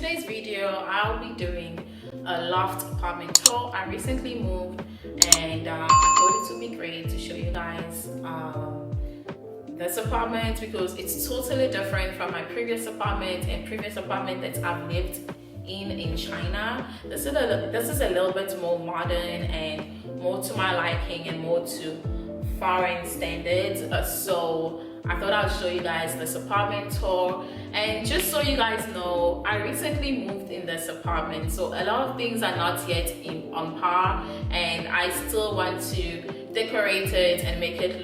today's video, I'll be doing a loft apartment tour. I recently moved and I thought it would be great to show you guys this apartment because it's totally different from my previous apartment that I've lived in China. This is a little bit more modern and more to my liking and more to foreign standards. So I thought I'll show you guys this apartment tour. And just so you guys know, I recently moved in this apartment, so a lot of things are not yet on par, and I still want to decorate it and make it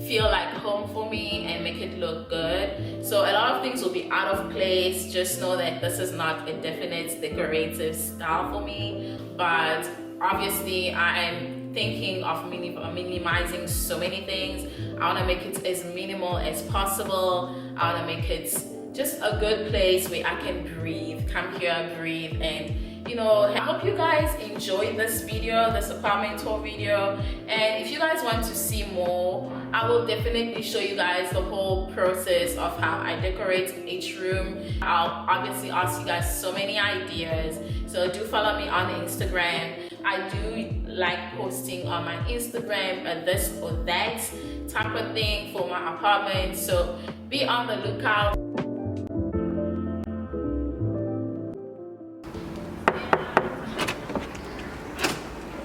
feel like home for me and make it look good. So a lot of things will be out of place. Just know that this is not a definite decorative style for me, but obviously I am thinking of minimizing so many things. I want to make it as minimal as possible. I want to make it just a good place where I can breathe, come here, breathe, and you know, I hope you guys enjoyed this video, this apartment tour video. And if you guys want to see more, I will definitely show you guys the whole process of how I decorate each room. I'll obviously ask you guys so many ideas, so do follow me on Instagram. I do like posting on my Instagram this or that type of thing for my apartment, so be on the lookout.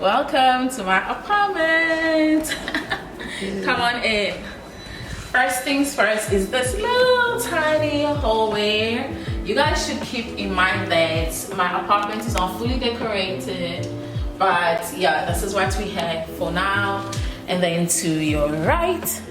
Welcome to my apartment. Come on in. First things first is this little tiny hallway. You guys should keep in mind that my apartment is not fully decorated, but yeah, this is what we have for now. And then to your right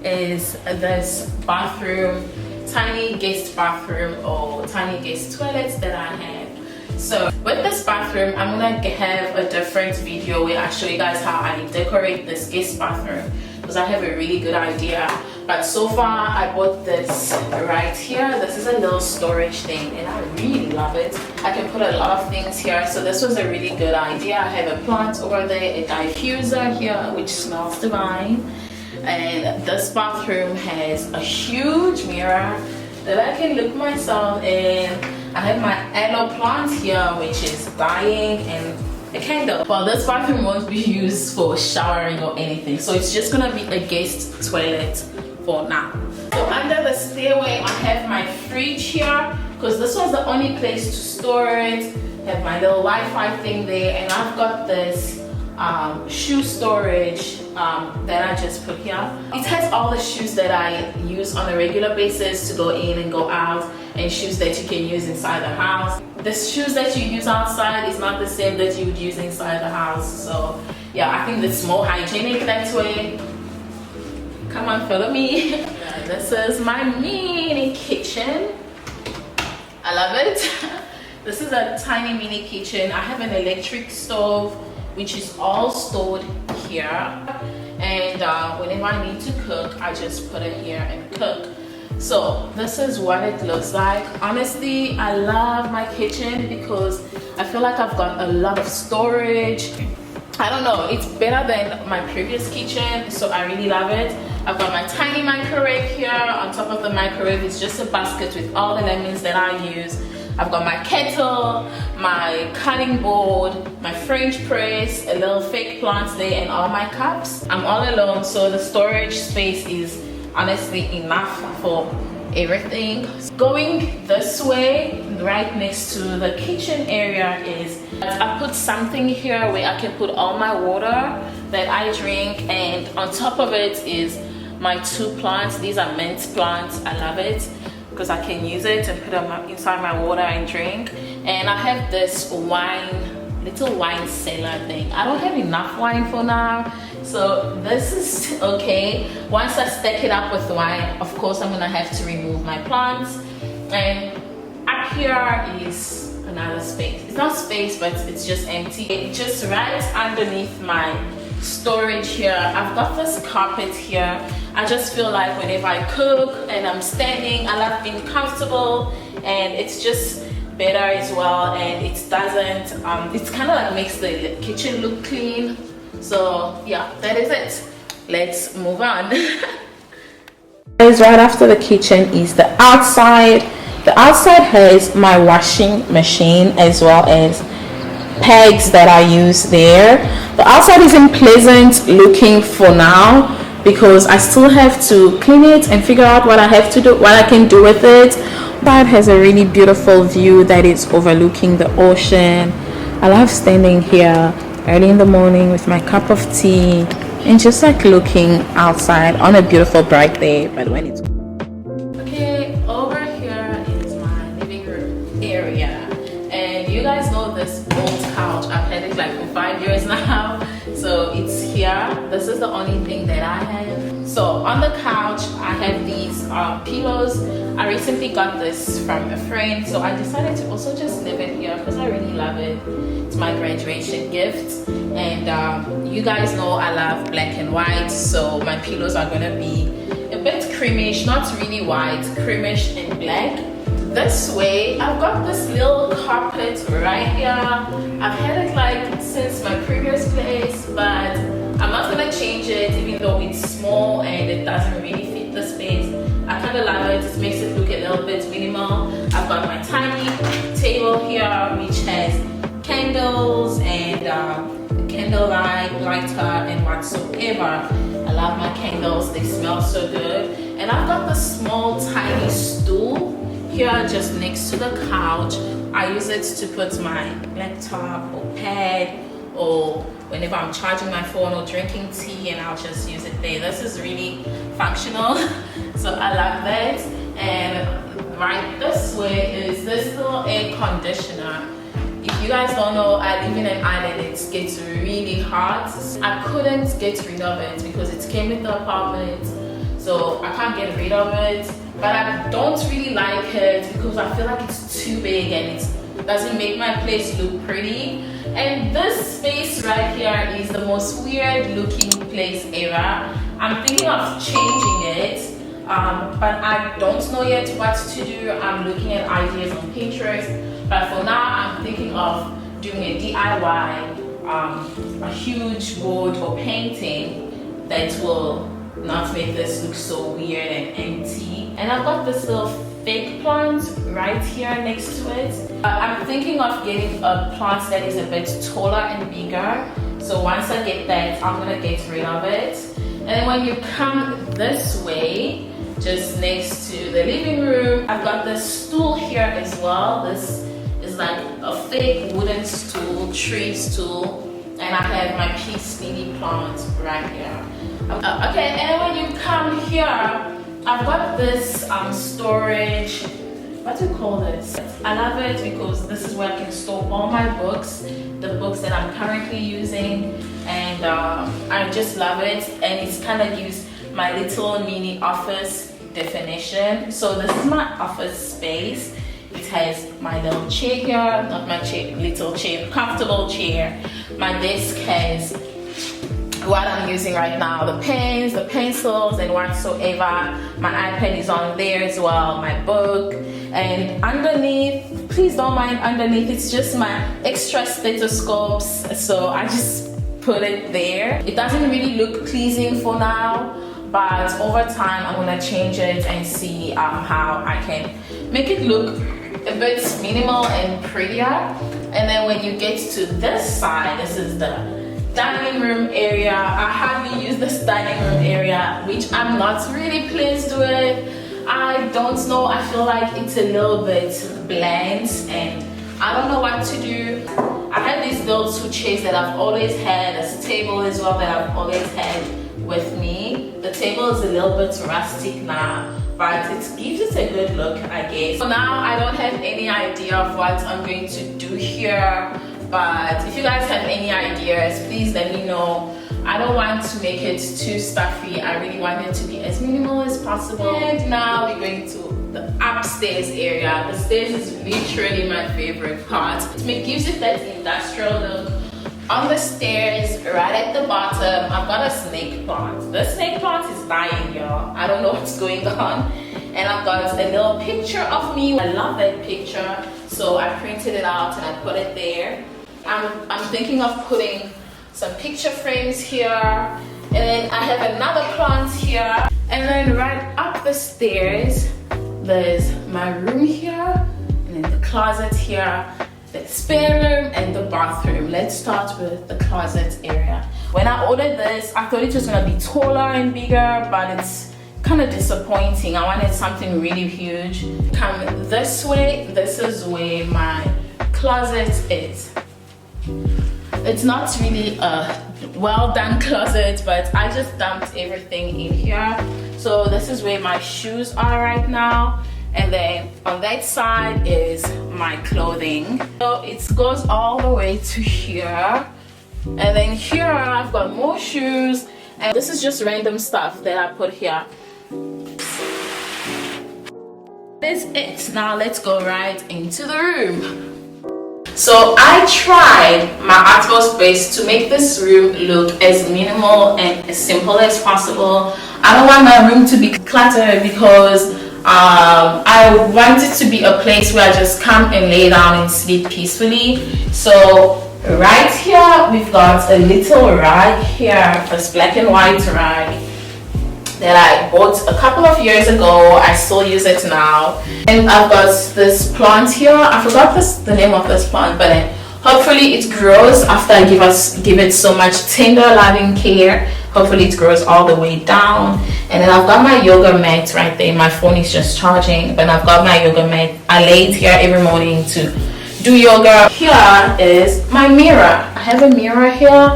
is this bathroom, tiny guest bathroom or tiny guest toilets that I have. So with this bathroom, I'm gonna have a different video where I show you guys how I decorate this guest bathroom, because I have a really good idea. But so far I bought this right here. This is a little storage thing and I really love it. I can put a lot of things here, so this was a really good idea. I have a plant over there, a diffuser here which smells divine, and this bathroom has a huge mirror that I can look myself in. I have my aloe plant here which is dying, and a candle. Well, this bathroom won't be used for showering or anything, so it's just gonna be a guest toilet for now. So under the stairway I have my fridge here because this was the only place to store it. I have my little Wi-Fi thing there, and I've got this shoe storage that I just put here. It has all the shoes that I use on a regular basis to go in and go out, and shoes that you can use inside the house. The shoes that you use outside is not the same that you would use inside the house. So yeah, I think it's more hygienic that way. Come on, follow me. Yeah, this is my mini kitchen. I love it. This is a tiny mini kitchen. I have an electric stove which is all stored here, and whenever I need to cook, I just put it here and cook. So this is what it looks like. Honestly, I love my kitchen because I feel like I've got a lot of storage. I don't know, it's better than my previous kitchen, so I really love it. I've got my tiny microwave here. On top of the microwave is just a basket with all the lemons that I use. I've got my kettle, my cutting board, my French press, a little fake plant there, and all my cups. I'm all alone, so the storage space is honestly enough for everything. Going this way, right next to the kitchen area, is I put something here where I can put all my water that I drink, and on top of it is my two plants. These are mint plants. I love it because I can use it and put them inside my water and drink. And I have this little wine cellar thing. I don't have enough wine for now, so this is okay. Once I stack it up with wine, of course I'm gonna have to remove my plants. And up here is another space. It's not space, but it's just empty. It's just right underneath my storage here. I've got this carpet here. I just feel like whenever I cook and I'm standing, I love being comfortable, and it's just better as well, and it doesn't it's kind of like makes the kitchen look clean. So yeah, that is it. Let's move on. Right after the kitchen is the outside. The outside has my washing machine as well as pegs that I use there. The outside isn't pleasant looking for now because I still have to clean it and figure out what I have to do, what I can do with it. But it has a really beautiful view that is overlooking the ocean. I love standing here early in the morning with my cup of tea and just like looking outside on a beautiful bright day. But when it's okay, over here is my living room area, and you guys know this old couch. I've had it like for 5 years now, so it's here. This is the only thing that I have. So on the couch I have these pillows. I recently got this from a friend, so I decided to also just leave it here because I really love it. It's my graduation gift, and you guys know I love black and white, so my pillows are gonna be a bit creamish, not really white, creamish and black. This way I've got this little carpet right here. I've had it like since my previous place, but I'm not gonna change it even though it's small and it doesn't really fit the space. I kind of love it. It makes it look a little bit minimal. I've got my tiny table here which has candles and candlelight, lighter and whatsoever. I love my candles, they smell so good. And I've got the small tiny stool here just next to the couch. I use it to put my laptop or pad, or whenever I'm charging my phone or drinking tea, and I'll just use it there. This is really functional, so I love that. And right this way is this little air conditioner. If you guys don't know, I live in an island. It gets really hot. I couldn't get rid of it because it came with the apartment, so I can't get rid of it. But I don't really like it because I feel like it's too big and it doesn't make my place look pretty. And this space right here is the most weird looking place ever. I'm thinking of changing it, but I don't know yet what to do. I'm looking at ideas on Pinterest, but for now I'm thinking of doing a DIY, a huge board or painting that will not make this look so weird and empty. And I've got this little fake plant right here next to it. I'm thinking of getting a plant that is a bit taller and bigger. So once I get that, I'm gonna get rid of it. And then when you come this way, just next to the living room, I've got this stool here as well. This is like a fake wooden stool, tree stool. And I have my peace lily plant right here. Okay, and when you come here, I've got this storage, what do you call this? I love it because this is where I can store all my books, the books that I'm currently using, and I just love it. And it's kind of gives my little mini office definition. So this is my office space. It has my little chair here, not my chair, little chair, comfortable chair. My desk has what I'm using right now, the pens, the pencils and whatsoever. My iPad is on there as well, my book. And underneath, please don't mind underneath, it's just my extra stethoscopes, so I just put it there. It doesn't really look pleasing for now, but over time I'm gonna change it and see how I can make it look a bit minimal and prettier. And then when you get to this side, this is the dining room area. I hardly use this dining room area, which I'm not really pleased with. I don't know, I feel like it's a little bit bland and I don't know what to do. I have these little two chairs that I've always had, as a table as well that I've always had with me. The table is a little bit rustic now, but it gives it a good look, I guess. For now, I don't have any idea of what I'm going to do here, but if you guys have any ideas, please let me know. I don't want to make it too stuffy. I really want it to be as minimal as possible. And now we're going to the upstairs area. The stairs is literally my favorite part. It gives it that industrial look. On the stairs, right at the bottom, I've got a snake plant. The snake plant is dying, y'all. I don't know what's going on. And I've got a little picture of me. I love that picture, so I printed it out and I put it there. I'm thinking of putting some picture frames here, and then I have another plant here, and then right up the stairs, there's my room here, and then the closet here, the spare room, and the bathroom. Let's start with the closet area. When I ordered this, I thought it was gonna be taller and bigger, but it's kind of disappointing. I wanted something really huge. Come this way, this is where my closet is. It's not really a well done closet, but I just dumped everything in here. So this is where my shoes are right now, and then on that side is my clothing. So it goes all the way to here, and then here I've got more shoes, and this is just random stuff that I put here. That's it. Now let's go right into the room. So I tried my utmost best to make this room look as minimal and as simple as possible. I don't want my room to be cluttered because I want it to be a place where I just come and lay down and sleep peacefully. So right here we've got a little rug here, this black and white rug that I bought a couple of years ago. I still use it now. And I've got this plant here. I forgot the name of this plant, but hopefully it grows after I give it so much tender loving care. Hopefully it grows all the way down. And then I've got my yoga mat right there. My phone is just charging, but I've got my yoga mat. I lay it here every morning to do yoga. Here is my mirror. I have a mirror here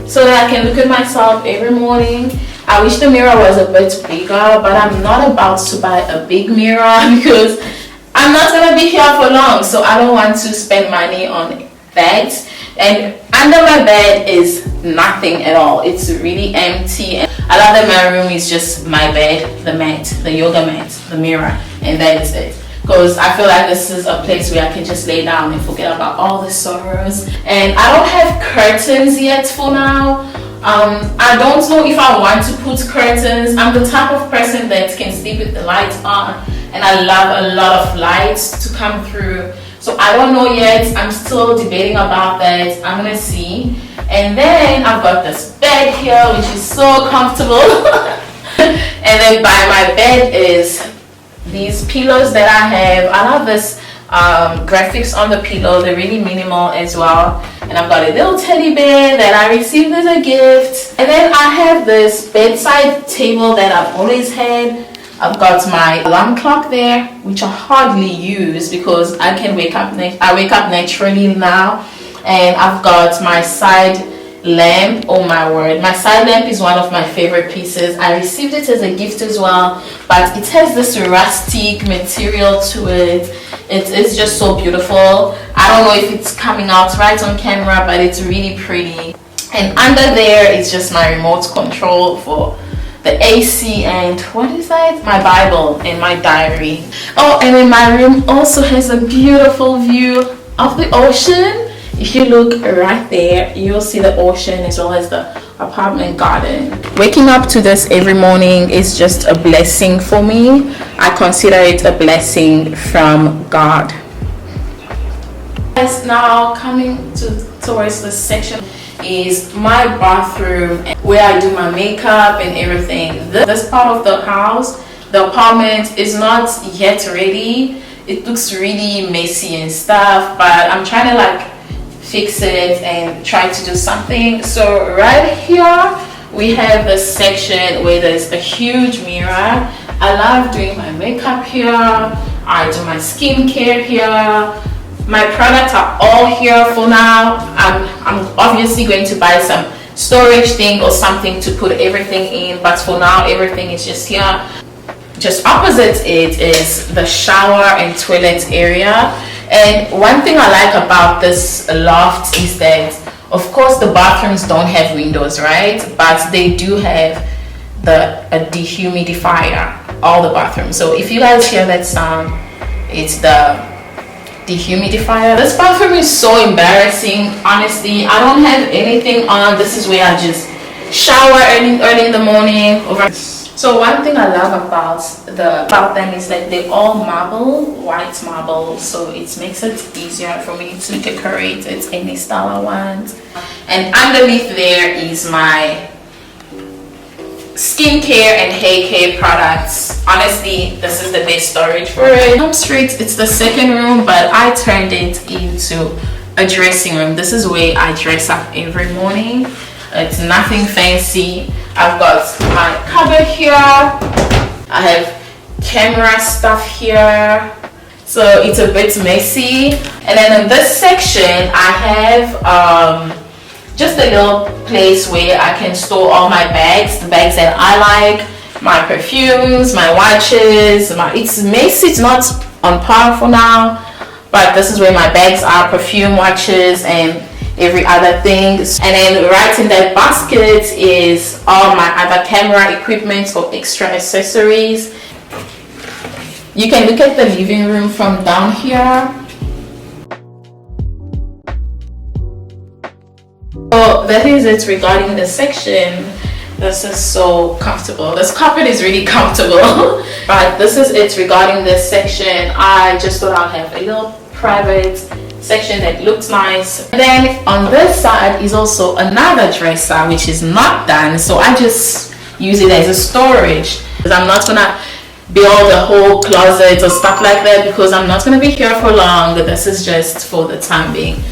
so that I can look at myself every morning. I wish the mirror was a bit bigger, but I'm not about to buy a big mirror because I'm not going to be here for long, so I don't want to spend money on that. And under my bed is nothing at all. It's really empty. And I love that my room is just my bed, the mat, the yoga mat, the mirror, and that is it. Because I feel like this is a place where I can just lay down and forget about all the sorrows. And I don't have curtains yet for now. I don't know if I want to put curtains. I'm the type of person that can sleep with the lights on, and I love a lot of lights to come through. So I don't know yet. I'm still debating about that. I'm gonna see. And then I've got this bed here, which is so comfortable. And then by my bed is these pillows that I have. I love this graphics on the pillow. They're really minimal as well. And I've got a little teddy bear that I received as a gift. And then I have this bedside table that I've always had. I've got my alarm clock there, which I hardly use because I wake up naturally now. And I've got my side lamp. Oh my word, my side lamp is one of my favorite pieces. I received it as a gift as well, but it has this rustic material to it. It's just so beautiful. I don't know if it's coming out right on camera, but it's really pretty. And under there is just my remote control for the AC, and what is that? My Bible and my diary. Oh, and then my room also has a beautiful view of the ocean. If you look right there, you'll see the ocean as well as the apartment garden. Waking up to this every morning is just a blessing for me. I consider it a blessing from God. Now coming towards this section is my bathroom where I do my makeup and everything. This part of the house, the apartment, is not yet ready. It looks really messy and stuff, but I'm trying to fix it and try to do something. So right here we have this section where there's a huge mirror. I love doing my makeup here. I do my skincare here. My products are all here for now. I'm obviously going to buy some storage thing or something to put everything in, but for now everything is just here. Just opposite it is the shower and toilet area. And one thing I like about this loft is that, of course, the bathrooms don't have windows, right? But they do have a dehumidifier, all the bathrooms. So if you guys hear that sound, it's the dehumidifier. This bathroom is so embarrassing. Honestly, I don't have anything on. This is where I just shower early in the morning. So one thing I love about them is that they're all marble, white marble, so it makes it easier for me to decorate it any style I want. And underneath there is my skincare and hair care products. Honestly, this is the best storage for it. Home Street, it's the second room, but I turned it into a dressing room. This is where I dress up every morning. It's nothing fancy. I've got my cupboard here. I have camera stuff here. So it's a bit messy. And then in this section, I have just a little place where I can store all my bags, the bags that I like, my perfumes, my watches. It's messy, it's not on par for now, but this is where my bags are, perfume, watches, and every other thing. And then right in that basket is all my other camera equipment or extra accessories. You can look at the living room from down here. So that is it regarding the section. This is so comfortable. This carpet is really comfortable. But this is it regarding this section. I just thought I'll have a little private section that looks nice. And then on this side is also another dresser which is not done, so I just use it as a storage, because I'm not gonna build a whole closet or stuff like that, because I'm not gonna be here for long. This is just for the time being.